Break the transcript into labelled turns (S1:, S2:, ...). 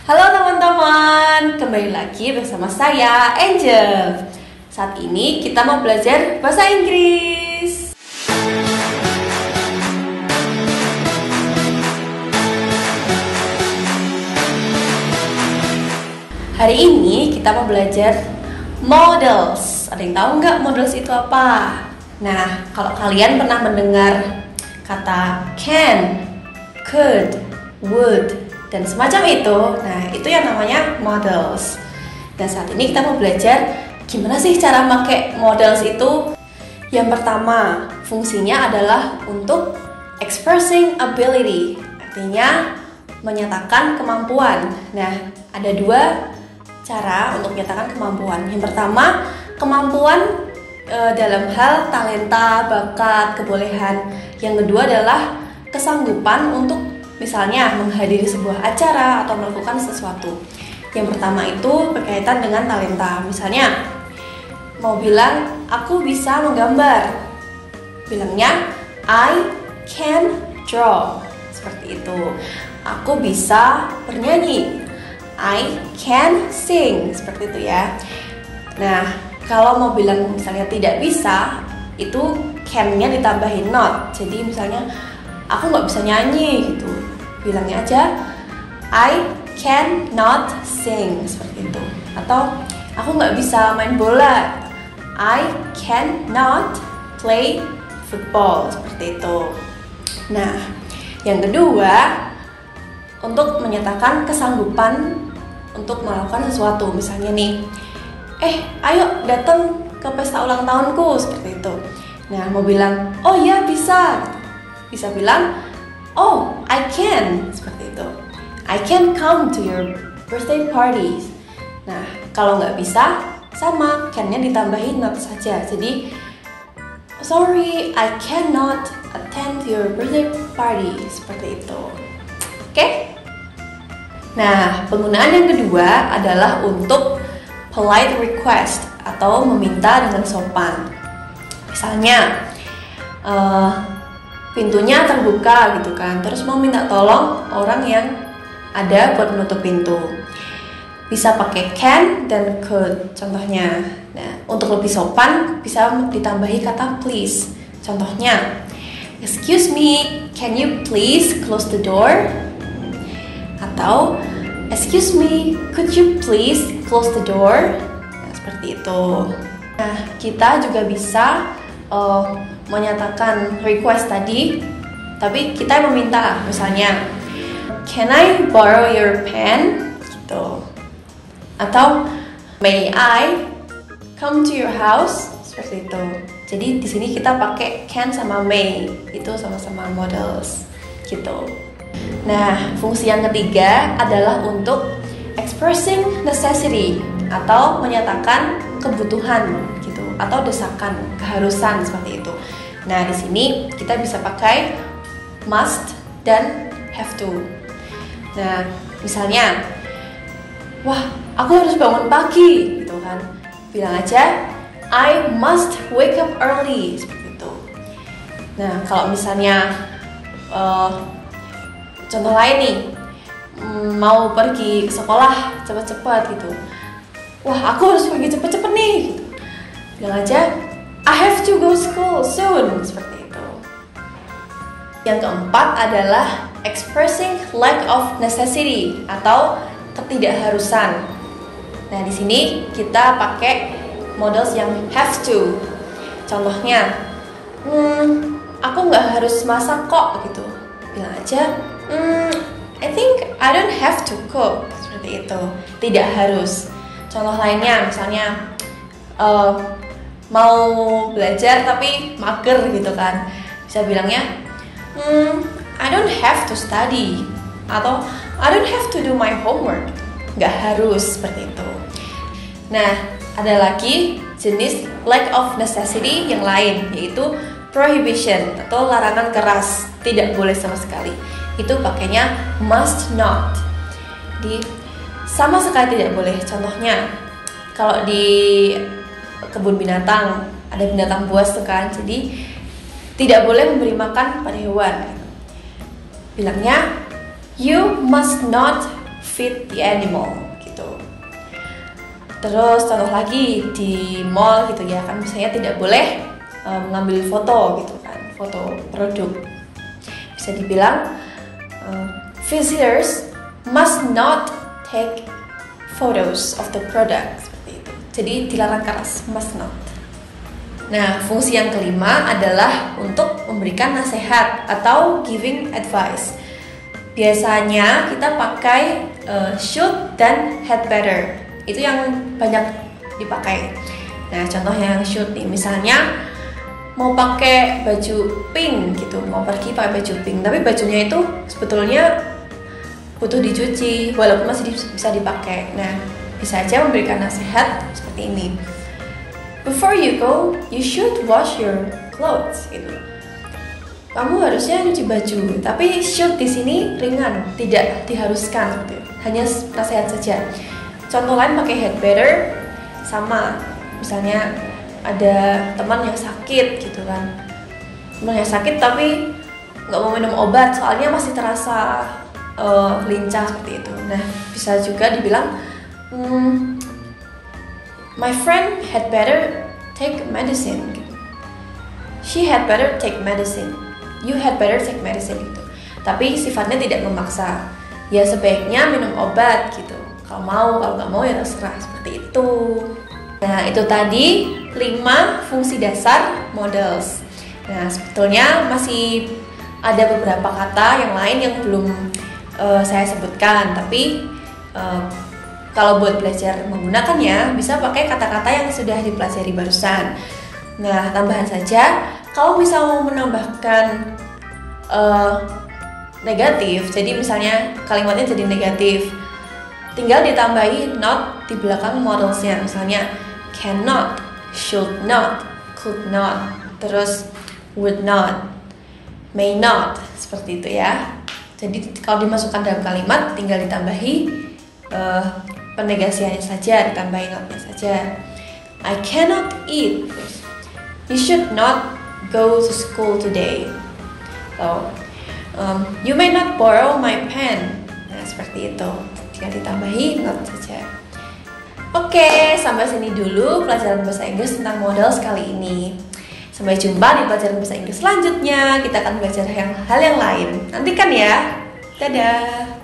S1: Halo teman-teman, kembali lagi bersama saya Angel. Saat ini kita mau belajar bahasa Inggris. Hari ini kita mau belajar models. Ada yang tahu nggak models itu apa? Nah, kalau kalian pernah mendengar kata can, could, would, dan semacam itu, nah itu yang namanya models. Dan saat ini kita mau belajar gimana sih cara pakai models itu. Yang pertama, fungsinya adalah untuk expressing ability, artinya menyatakan kemampuan. Nah, ada dua cara untuk menyatakan kemampuan. Yang pertama, kemampuan dalam hal talenta, bakat, kebolehan. Yang kedua adalah kesanggupan untuk misalnya menghadiri sebuah acara atau melakukan sesuatu. Yang pertama itu berkaitan dengan talenta. Misalnya mau bilang aku bisa menggambar, bilangnya I can draw, seperti itu. Aku bisa bernyanyi, I can sing, seperti itu ya. Nah, kalau mau bilang misalnya tidak bisa, itu can-nya ditambahin not. Jadi misalnya aku nggak bisa nyanyi gitu, bilangnya aja I cannot sing, seperti itu. Atau aku nggak bisa main bola, I cannot play football, seperti itu. Nah, yang kedua, untuk menyatakan kesanggupan untuk melakukan sesuatu. Misalnya nih, ayo datang ke pesta ulang tahunku, seperti itu. Nah, mau bilang oh ya bisa, bisa bilang oh I can, seperti itu. I can come to your birthday parties. Nah, kalau nggak bisa, sama can-nya ditambahin not saja. Jadi sorry, I cannot attend your birthday party, seperti itu. Oke? Nah, penggunaan yang kedua adalah untuk polite request atau meminta dengan sopan. Misalnya pintunya terbuka gitu kan, terus mau minta tolong orang yang ada buat menutup pintu. Bisa pakai can dan could contohnya. Nah, untuk lebih sopan bisa ditambahi kata please. Contohnya, excuse me, can you please close the door? Atau excuse me, could you please close the door? Nah, seperti itu. Nah, kita juga bisa menyatakan request tadi, tapi kita meminta, misalnya can I borrow your pen? Gitu. Atau may I come to your house? Seperti itu. Jadi di sini kita pakai can sama may, itu sama-sama models gitu. Nah, fungsi yang ketiga adalah untuk expressing necessity atau menyatakan kebutuhan gitu, atau desakan, keharusan, seperti itu. Nah, di sini kita bisa pakai must dan have to. Nah, misalnya, wah, aku harus bangun pagi, gitu kan. Bilang aja, I must wake up early, seperti itu. Nah, kalau misalnya contoh lain nih, mau pergi ke sekolah cepat-cepat gitu. Wah, aku harus pergi cepet-cepet nih, gitu. Bilang aja, I have to go school soon, seperti itu. Yang keempat adalah expressing lack of necessity atau ketidakharusan. Nah, di sini kita pakai models yang have to. Contohnya, aku nggak harus masak kok, gitu. Bilang aja, I think I don't have to cook, seperti itu. Tidak harus. Contoh lainnya, misalnya mau belajar tapi mager gitu kan, bisa bilangnya I don't have to study, atau I don't have to do my homework. Nggak harus, seperti itu. Nah, ada lagi jenis lack of necessity yang lain, yaitu prohibition atau larangan keras, tidak boleh sama sekali. Itu pakainya must not. Di sama sekali tidak boleh. Contohnya, kalau di kebun binatang ada binatang buas tuh kan, jadi tidak boleh memberi makan pada hewan. Bilangnya you must not feed the animal gitu. Terus contoh lagi di mall gitu ya, kan misalnya tidak boleh mengambil foto gitu kan, foto produk. Bisa dibilang visitors must not take photos of the product, seperti itu. Jadi dilarang keras, must not. Nah, fungsi yang kelima adalah untuk memberikan nasihat atau giving advice. Biasanya kita pakai should dan had better. Itu yang banyak dipakai. Nah, contoh yang should nih, misalnya mau pakai baju pink gitu, mau pergi pakai baju pink, tapi bajunya itu sebetulnya butuh dicuci walaupun masih bisa dipakai. Nah, bisa aja memberikan nasihat seperti ini. Before you go, you should wash your clothes gitu. Kamu harusnya nyuci baju, tapi should di sini ringan, tidak diharuskan gitu. Hanya nasihat saja. Contoh lain pakai had better, sama misalnya ada teman yang sakit gitu kan, teman yang sakit tapi nggak mau minum obat soalnya masih terasa lincah seperti itu. Nah, bisa juga dibilang my friend had better take medicine gitu. She had better take medicine, you had better take medicine gitu. Tapi sifatnya tidak memaksa, ya sebaiknya minum obat gitu, kalau mau, kalau nggak mau ya terserah, seperti itu. Nah, itu tadi 5 fungsi dasar models. Nah, sebetulnya masih ada beberapa kata yang lain yang belum saya sebutkan, tapi kalau buat belajar menggunakannya bisa pakai kata-kata yang sudah dipelajari barusan. Nah, tambahan saja, kalau misal mau menambahkan negatif, jadi misalnya kalimatnya jadi negatif, tinggal ditambahi not di belakang modelsnya, misalnya cannot, should not, could not, terus would not, may not, seperti itu ya. Jadi kalau dimasukkan dalam kalimat tinggal ditambahi penegasiannya saja, ditambahi notnya saja. I cannot eat, you should not go to school today. So, you may not borrow my pen. Nah, seperti itu. Tinggal ditambahi not saja. Oke, sampai sini dulu pelajaran bahasa Inggris tentang model sekali ini. Sampai jumpa di pelajaran bahasa Inggris selanjutnya. Kita akan belajar hal yang lain. Nantikan ya. Dadah.